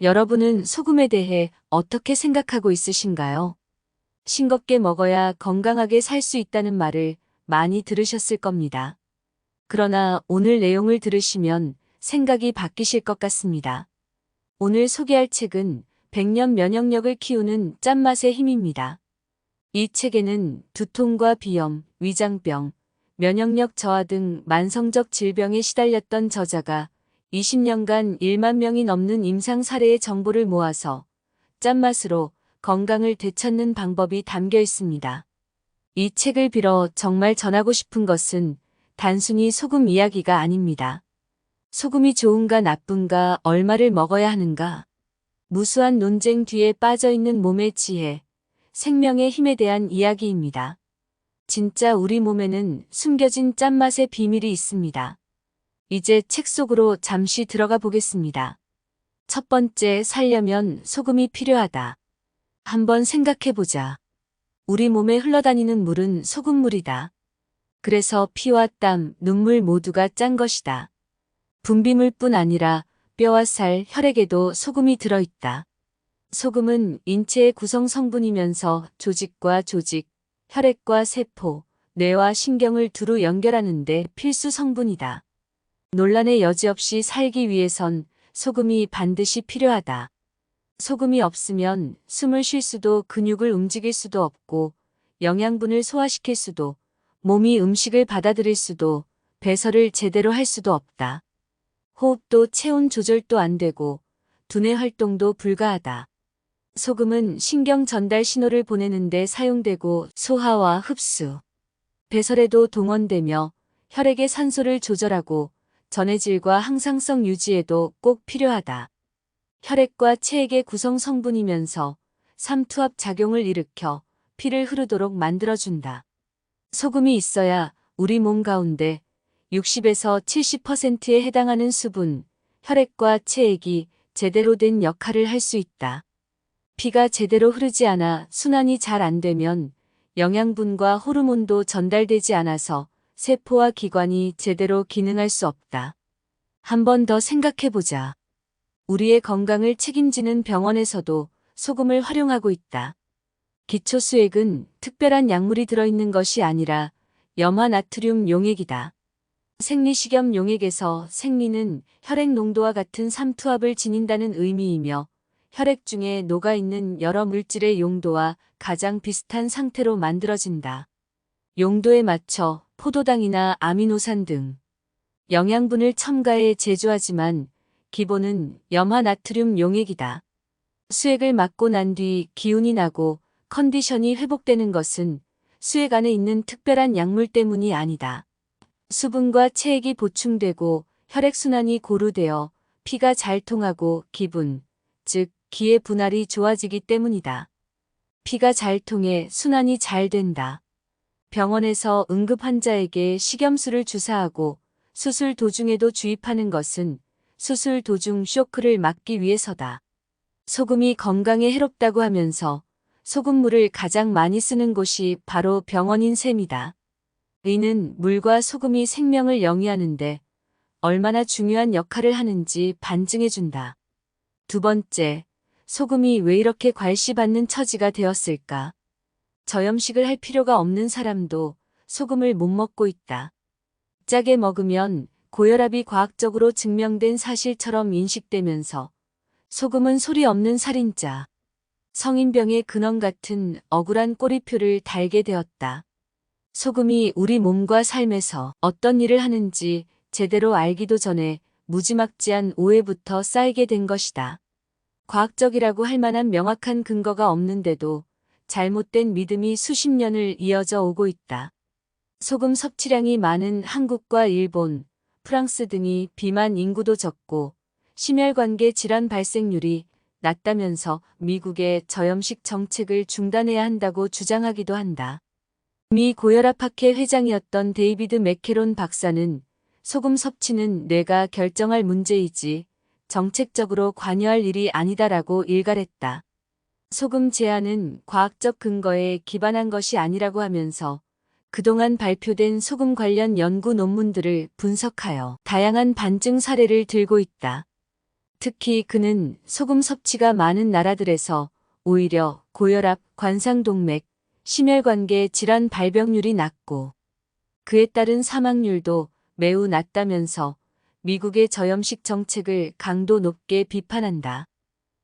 여러분은 소금에 대해 어떻게 생각하고 있으신가요? 싱겁게 먹어야 건강하게 살 수 있다는 말을 많이 들으셨을 겁니다. 그러나 오늘 내용을 들으시면 생각이 바뀌실 것 같습니다. 오늘 소개할 책은 100년 면역력을 키우는 짠맛의 힘입니다. 이 책에는 두통과 비염, 위장병, 면역력 저하 등 만성적 질병에 시달렸던 저자가 20년간 1만 명이 넘는 임상 사례의 정보를 모아서 짠맛으로 건강을 되찾는 방법이 담겨 있습니다. 이 책을 빌어 정말 전하고 싶은 것은 단순히 소금 이야기가 아닙니다. 소금이 좋은가 나쁜가, 얼마를 먹어야 하는가, 무수한 논쟁 뒤에 빠져 있는 몸의 지혜, 생명의 힘에 대한 이야기입니다. 진짜 우리 몸에는 숨겨진 짠맛의 비밀이 있습니다. 이제 책 속으로 잠시 들어가 보겠습니다. 첫 번째, 살려면 소금이 필요하다. 한번 생각해 보자. 우리 몸에 흘러다니는 물은 소금물이다. 그래서 피와 땀, 눈물 모두가 짠 것이다. 분비물뿐 아니라 뼈와 살, 혈액에도 소금이 들어있다. 소금은 인체의 구성 성분이면서 조직과 조직, 혈액과 세포, 뇌와 신경을 두루 연결하는 데 필수 성분이다. 논란의 여지 없이 살기 위해선 소금이 반드시 필요하다. 소금이 없으면 숨을 쉴 수도 근육을 움직일 수도 없고 영양분을 소화시킬 수도 몸이 음식을 받아들일 수도 배설을 제대로 할 수도 없다. 호흡도 체온 조절도 안 되고 두뇌 활동도 불가하다. 소금은 신경 전달 신호를 보내는 데 사용되고 소화와 흡수, 배설에도 동원되며 혈액의 산소를 조절하고 전해질과 항상성 유지에도 꼭 필요하다. 혈액과 체액의 구성 성분이면서 삼투압 작용을 일으켜 피를 흐르도록 만들어준다. 소금이 있어야 우리 몸 가운데 60에서 70%에 해당하는 수분, 혈액과 체액이 제대로 된 역할을 할 수 있다. 피가 제대로 흐르지 않아 순환이 잘 안 되면 영양분과 호르몬도 전달되지 않아서 세포와 기관이 제대로 기능할 수 없다. 한 번 더 생각해 보자. 우리의 건강을 책임지는 병원에서도 소금을 활용하고 있다. 기초수액은 특별한 약물이 들어있는 것이 아니라 염화나트륨 용액이다. 생리식염 용액에서 생리는 혈액 농도와 같은 삼투압을 지닌다는 의미이며 혈액 중에 녹아있는 여러 물질의 용도와 가장 비슷한 상태로 만들어진다. 용도에 맞춰 포도당이나 아미노산 등 영양분을 첨가해 제조하지만 기본은 염화나트륨 용액이다. 수액을 맞고 난 뒤 기운이 나고 컨디션이 회복되는 것은 수액 안에 있는 특별한 약물 때문이 아니다. 수분과 체액이 보충되고 혈액순환이 고루되어 피가 잘 통하고 기분, 즉 기의 분할이 좋아지기 때문이다. 피가 잘 통해 순환이 잘 된다. 병원에서 응급 환자에게 식염수를 주사하고 수술 도중에도 주입하는 것은 수술 도중 쇼크를 막기 위해서다. 소금이 건강에 해롭다고 하면서 소금물을 가장 많이 쓰는 곳이 바로 병원인 셈이다. 이는 물과 소금이 생명을 영위하는데 얼마나 중요한 역할을 하는지 반증해준다. 두 번째, 소금이 왜 이렇게 괄시받는 처지가 되었을까? 저염식을 할 필요가 없는 사람도 소금을 못 먹고 있다. 짜게 먹으면 고혈압이 과학적으로 증명된 사실처럼 인식되면서 소금은 소리 없는 살인자, 성인병의 근원 같은 억울한 꼬리표를 달게 되었다. 소금이 우리 몸과 삶에서 어떤 일을 하는지 제대로 알기도 전에 무지막지한 오해부터 쌓이게 된 것이다. 과학적이라고 할 만한 명확한 근거가 없는데도 잘못된 믿음이 수십 년을 이어져 오고 있다. 소금 섭취량이 많은 한국과 일본, 프랑스 등이 비만 인구도 적고 심혈관계 질환 발생률이 낮다면서 미국의 저염식 정책을 중단해야 한다고 주장하기도 한다. 미 고혈압학회 회장이었던 데이비드 맥케론 박사는 소금 섭취는 뇌가 결정할 문제이지 정책적으로 관여할 일이 아니다라고 일갈했다. 소금 제한은 과학적 근거에 기반한 것이 아니라고 하면서 그동안 발표된 소금 관련 연구 논문들을 분석하여 다양한 반증 사례를 들고 있다. 특히 그는 소금 섭취가 많은 나라들에서 오히려 고혈압, 관상동맥, 심혈관계 질환 발병률이 낮고 그에 따른 사망률도 매우 낮다면서 미국의 저염식 정책을 강도 높게 비판한다.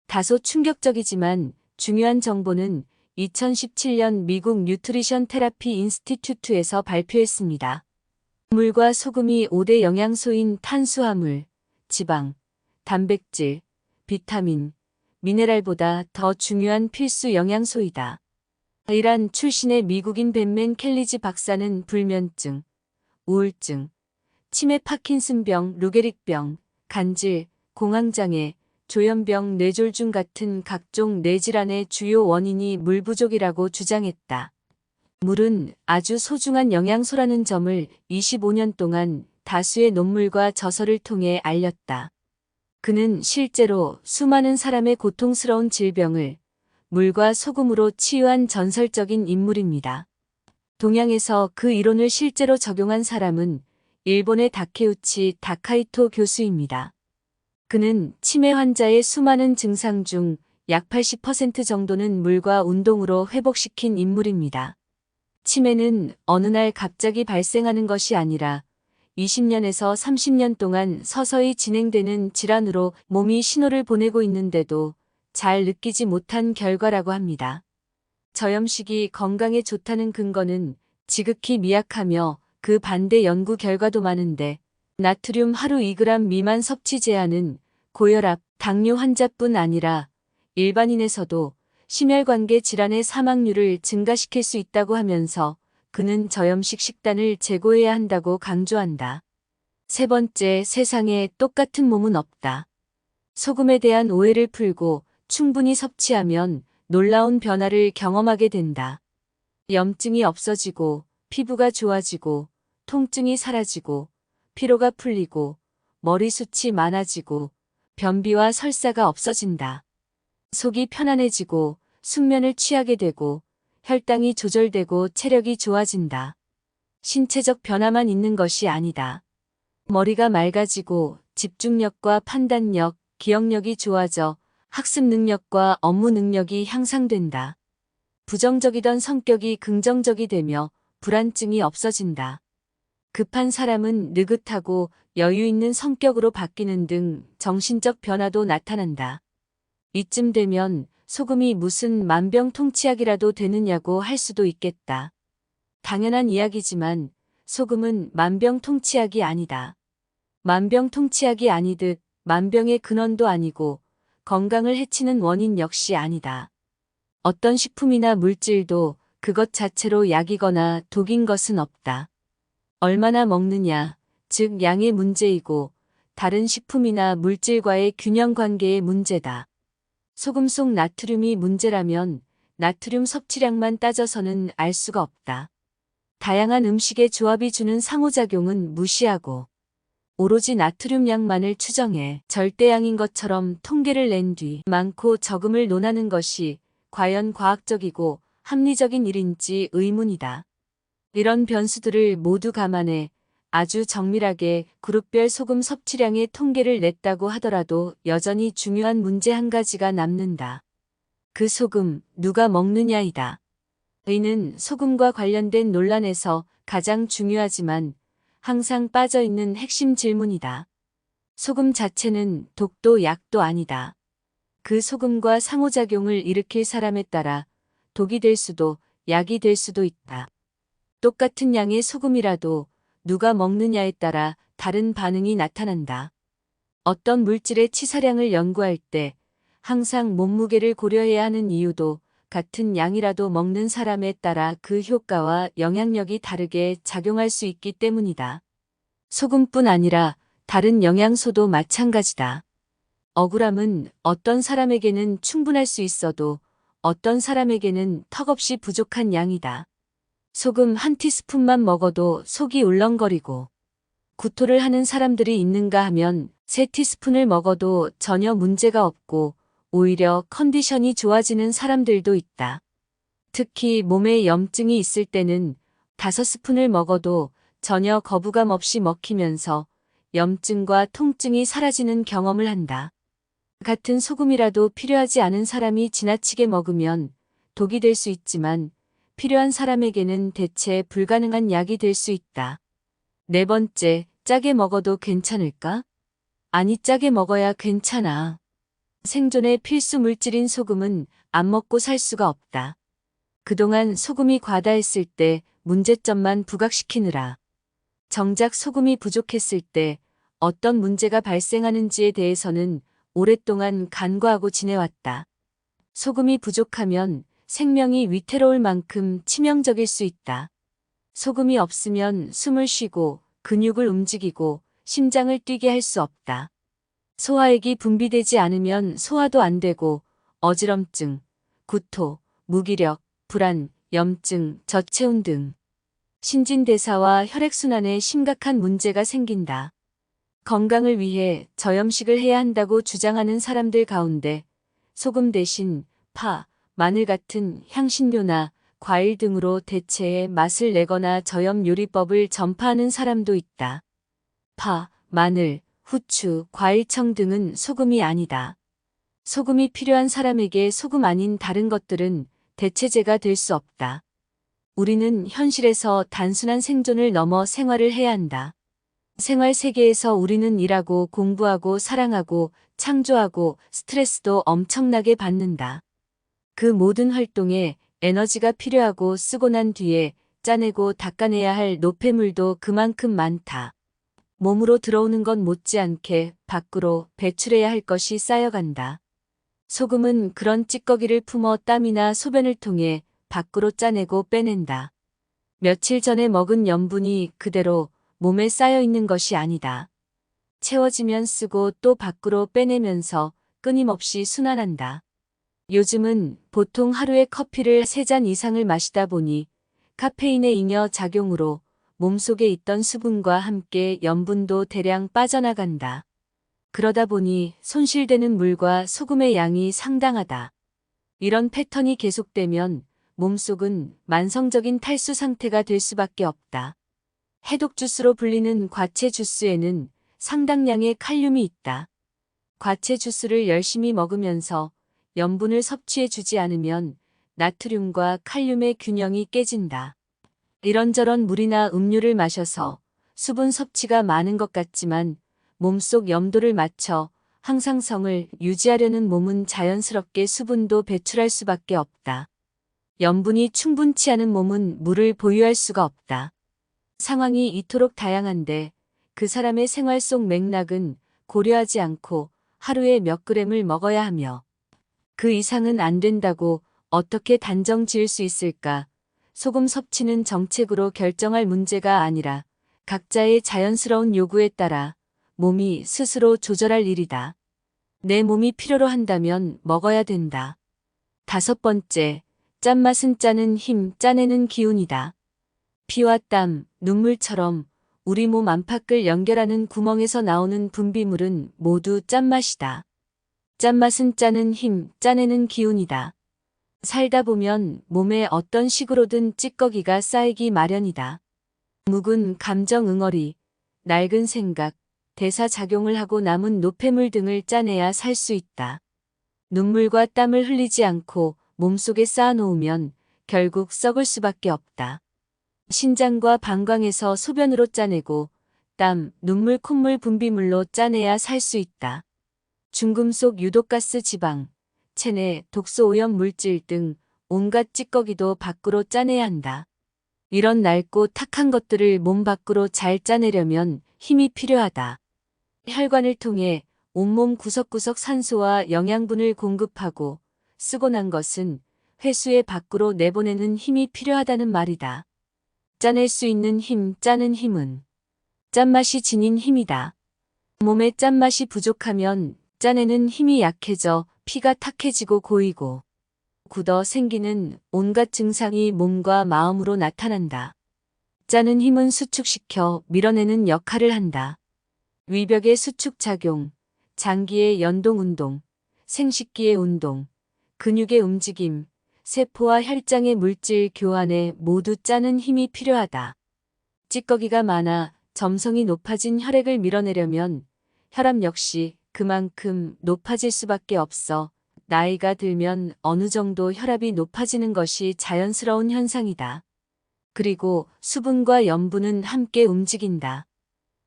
다소 충격적이지만 중요한 정보는 2017년 미국 뉴트리션 테라피 인스티튜트에서 발표했습니다. 물과 소금이 5대 영양소인 탄수화물, 지방, 단백질, 비타민, 미네랄보다 더 중요한 필수 영양소이다. 이란 출신의 미국인 벤맨 켈리지 박사는 불면증, 우울증, 치매 파킨슨병, 루게릭병, 간질, 공황장애, 조현병, 뇌졸중 같은 각종 뇌질환의 주요 원인이 물 부족이라고 주장했다. 물은 아주 소중한 영양소라는 점을 25년 동안 다수의 논문과 저서를 통해 알렸다. 그는 실제로 수많은 사람의 고통스러운 질병을 물과 소금으로 치유한 전설적인 인물입니다. 동양에서 그 이론을 실제로 적용한 사람은 일본의 다케우치 다카이토 교수입니다. 그는 치매 환자의 수많은 증상 중 약 80% 정도는 물과 운동으로 회복시킨 인물입니다. 치매는 어느 날 갑자기 발생하는 것이 아니라 20년에서 30년 동안 서서히 진행되는 질환으로 몸이 신호를 보내고 있는데도 잘 느끼지 못한 결과라고 합니다. 저염식이 건강에 좋다는 근거는 지극히 미약하며 그 반대 연구 결과도 많은데 나트륨 하루 2g 미만 섭취 제한은 고혈압, 당뇨 환자뿐 아니라 일반인에서도 심혈관계 질환의 사망률을 증가시킬 수 있다고 하면서 그는 저염식 식단을 제고해야 한다고 강조한다. 세 번째, 세상에 똑같은 몸은 없다. 소금에 대한 오해를 풀고 충분히 섭취하면 놀라운 변화를 경험하게 된다. 염증이 없어지고 피부가 좋아지고 통증이 사라지고 피로가 풀리고 머리숱이 많아지고 변비와 설사가 없어진다. 속이 편안해지고 숙면을 취하게 되고 혈당이 조절되고 체력이 좋아진다. 신체적 변화만 있는 것이 아니다. 머리가 맑아지고 집중력과 판단력, 기억력이 좋아져 학습 능력과 업무 능력이 향상된다. 부정적이던 성격이 긍정적이 되며 불안증이 없어진다. 급한 사람은 느긋하고 여유 있는 성격으로 바뀌는 등 정신적 변화도 나타난다. 이쯤 되면 소금이 무슨 만병통치약이라도 되느냐고 할 수도 있겠다. 당연한 이야기지만 소금은 만병통치약이 아니다. 만병통치약이 아니듯 만병의 근원도 아니고 건강을 해치는 원인 역시 아니다. 어떤 식품이나 물질도 그것 자체로 약이거나 독인 것은 없다. 얼마나 먹느냐, 즉 양의 문제이고 다른 식품이나 물질과의 균형 관계의 문제다. 소금 속 나트륨이 문제라면 나트륨 섭취량만 따져서는 알 수가 없다. 다양한 음식의 조합이 주는 상호작용은 무시하고 오로지 나트륨 양만을 추정해 절대양인 것처럼 통계를 낸 뒤 많고 적음을 논하는 것이 과연 과학적이고 합리적인 일인지 의문이다. 이런 변수들을 모두 감안해 아주 정밀하게 그룹별 소금 섭취량의 통계를 냈다고 하더라도 여전히 중요한 문제 한 가지가 남는다. 그 소금 누가 먹느냐이다. 이는 소금과 관련된 논란에서 가장 중요하지만 항상 빠져있는 핵심 질문이다. 소금 자체는 독도 약도 아니다. 그 소금과 상호작용을 일으킬 사람에 따라 독이 될 수도 약이 될 수도 있다. 똑같은 양의 소금이라도 누가 먹느냐에 따라 다른 반응이 나타난다. 어떤 물질의 치사량을 연구할 때 항상 몸무게를 고려해야 하는 이유도 같은 양이라도 먹는 사람에 따라 그 효과와 영향력이 다르게 작용할 수 있기 때문이다. 소금뿐 아니라 다른 영양소도 마찬가지다. 억울함은 어떤 사람에게는 충분할 수 있어도 어떤 사람에게는 턱없이 부족한 양이다. 소금 한 티스푼만 먹어도 속이 울렁거리고 구토를 하는 사람들이 있는가 하면 3티스푼을 먹어도 전혀 문제가 없고 오히려 컨디션이 좋아지는 사람들도 있다. 특히 몸에 염증이 있을 때는 5스푼을 먹어도 전혀 거부감 없이 먹히면서 염증과 통증이 사라지는 경험을 한다. 같은 소금이라도 필요하지 않은 사람이 지나치게 먹으면 독이 될 수 있지만 필요한 사람에게는 대체 불가능한 약이 될 수 있다. 네 번째, 짜게 먹어도 괜찮을까? 아니, 짜게 먹어야 괜찮아. 생존의 필수 물질인 소금은 안 먹고 살 수가 없다. 그동안 소금이 과다했을 때 문제점만 부각시키느라 정작 소금이 부족했을 때 어떤 문제가 발생하는지에 대해서는 오랫동안 간과하고 지내왔다. 소금이 부족하면 생명이 위태로울 만큼 치명적일 수 있다. 소금이 없으면 숨을 쉬고 근육을 움직이고 심장을 뛰게 할 수 없다. 소화액이 분비되지 않으면 소화도 안 되고 어지럼증, 구토, 무기력, 불안, 염증, 저체온 등 신진대사와 혈액순환에 심각한 문제가 생긴다. 건강을 위해 저염식을 해야 한다고 주장하는 사람들 가운데 소금 대신 파, 마늘 같은 향신료나 과일 등으로 대체해 맛을 내거나 저염 요리법을 전파하는 사람도 있다. 파, 마늘, 후추, 과일청 등은 소금이 아니다. 소금이 필요한 사람에게 소금 아닌 다른 것들은 대체제가 될 수 없다. 우리는 현실에서 단순한 생존을 넘어 생활을 해야 한다. 생활 세계에서 우리는 일하고 공부하고 사랑하고 창조하고 스트레스도 엄청나게 받는다. 그 모든 활동에 에너지가 필요하고 쓰고 난 뒤에 짜내고 닦아내야 할 노폐물도 그만큼 많다. 몸으로 들어오는 것 못지않게 밖으로 배출해야 할 것이 쌓여간다. 소금은 그런 찌꺼기를 품어 땀이나 소변을 통해 밖으로 짜내고 빼낸다. 며칠 전에 먹은 염분이 그대로 몸에 쌓여 있는 것이 아니다. 채워지면 쓰고 또 밖으로 빼내면서 끊임없이 순환한다. 요즘은 보통 하루에 커피를 3잔 이상을 마시다 보니 카페인의 잉여 작용으로 몸속에 있던 수분과 함께 염분도 대량 빠져나간다. 그러다 보니 손실되는 물과 소금의 양이 상당하다. 이런 패턴이 계속되면 몸속은 만성적인 탈수 상태가 될 수밖에 없다. 해독 주스로 불리는 과채 주스에는 상당량의 칼륨이 있다. 과채 주스를 열심히 먹으면서 염분을 섭취해 주지 않으면 나트륨과 칼륨의 균형이 깨진다. 이런저런 물이나 음료를 마셔서 수분 섭취가 많은 것 같지만 몸속 염도를 맞춰 항상성을 유지하려는 몸은 자연스럽게 수분도 배출할 수밖에 없다. 염분이 충분치 않은 몸은 물을 보유할 수가 없다. 상황이 이토록 다양한데 그 사람의 생활 속 맥락은 고려하지 않고 하루에 몇 그램을 먹어야 하며 그 이상은 안 된다고 어떻게 단정 지을 수 있을까? 소금 섭취는 정책으로 결정할 문제가 아니라 각자의 자연스러운 요구에 따라 몸이 스스로 조절할 일이다. 내 몸이 필요로 한다면 먹어야 된다. 5번째, 짠맛은 짜는 힘, 짜내는 기운이다. 피와 땀, 눈물처럼 우리 몸 안팎을 연결하는 구멍에서 나오는 분비물은 모두 짠맛이다. 짠맛은 짜는 힘, 짜내는 기운이다. 살다 보면 몸에 어떤 식으로든 찌꺼기가 쌓이기 마련이다. 묵은 감정 응어리, 낡은 생각, 대사작용을 하고 남은 노폐물 등을 짜내야 살 수 있다. 눈물과 땀을 흘리지 않고 몸속에 쌓아놓으면 결국 썩을 수밖에 없다. 신장과 방광에서 소변으로 짜내고 땀, 눈물, 콧물 분비물로 짜내야 살 수 있다. 중금속 유독가스 지방, 체내 독소 오염 물질 등 온갖 찌꺼기도 밖으로 짜내야 한다. 이런 낡고 탁한 것들을 몸 밖으로 잘 짜내려면 힘이 필요하다. 혈관을 통해 온몸 구석구석 산소와 영양분을 공급하고 쓰고 난 것은 회수해 밖으로 내보내는 힘이 필요하다는 말이다. 짜낼 수 있는 힘, 짜는 힘은 짠맛이 지닌 힘이다. 몸에 짠맛이 부족하면 짜내는 힘이 약해져 피가 탁해지고 고이고 굳어 생기는 온갖 증상이 몸과 마음으로 나타난다. 짜는 힘은 수축시켜 밀어내는 역할을 한다. 위벽의 수축작용, 장기의 연동운동, 생식기의 운동, 근육의 움직임, 세포와 혈장의 물질 교환에 모두 짜는 힘이 필요하다. 찌꺼기가 많아 점성이 높아진 혈액을 밀어내려면 혈압 역시 그만큼 높아질 수밖에 없어. 나이가 들면 어느 정도 혈압이 높아지는 것이 자연스러운 현상이다. 그리고 수분과 염분은 함께 움직인다.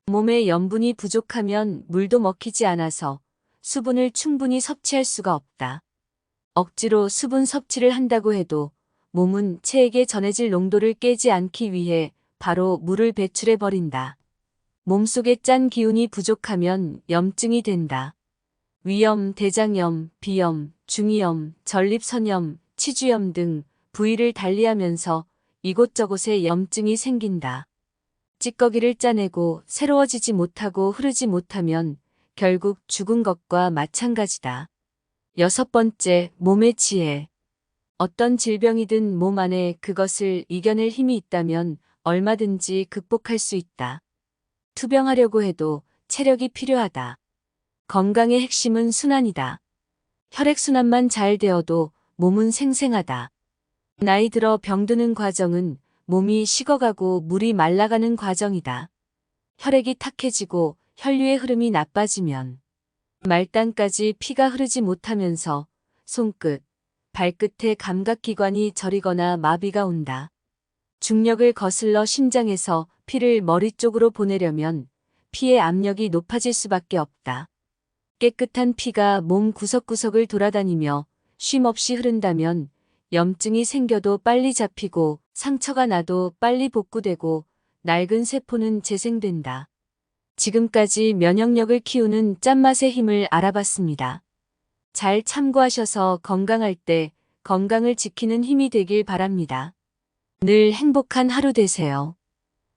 몸에 염분이 부족하면 물도 먹히지 않아서 수분을 충분히 섭취할 수가 없다. 억지로 수분 섭취를 한다고 해도 몸은 체액에 전해질 농도를 깨지 않기 위해 바로 물을 배출해 버린다. 몸속에 짠 기운이 부족하면 염증이 된다. 위염, 대장염, 비염, 중이염, 전립선염, 치주염 등 부위를 달리하면서 이곳저곳에 염증이 생긴다. 찌꺼기를 짜내고 새로워지지 못하고 흐르지 못하면 결국 죽은 것과 마찬가지다. 6번째, 몸의 지혜. 어떤 질병이든 몸 안에 그것을 이겨낼 힘이 있다면 얼마든지 극복할 수 있다. 투병하려고 해도 체력이 필요하다. 건강의 핵심은 순환이다. 혈액순환만 잘 되어도 몸은 생생하다. 나이 들어 병드는 과정은 몸이 식어가고 물이 말라가는 과정이다. 혈액이 탁해지고 혈류의 흐름이 나빠지면 말단까지 피가 흐르지 못하면서 손끝, 발끝의 감각기관이 저리거나 마비가 온다. 중력을 거슬러 심장에서 피를 머리 쪽으로 보내려면 피의 압력이 높아질 수밖에 없다. 깨끗한 피가 몸 구석구석을 돌아다니며 쉼없이 흐른다면 염증이 생겨도 빨리 잡히고 상처가 나도 빨리 복구되고 낡은 세포는 재생된다. 지금까지 면역력을 키우는 짠맛의 힘을 알아봤습니다. 잘 참고하셔서 건강할 때 건강을 지키는 힘이 되길 바랍니다. 늘 행복한 하루 되세요.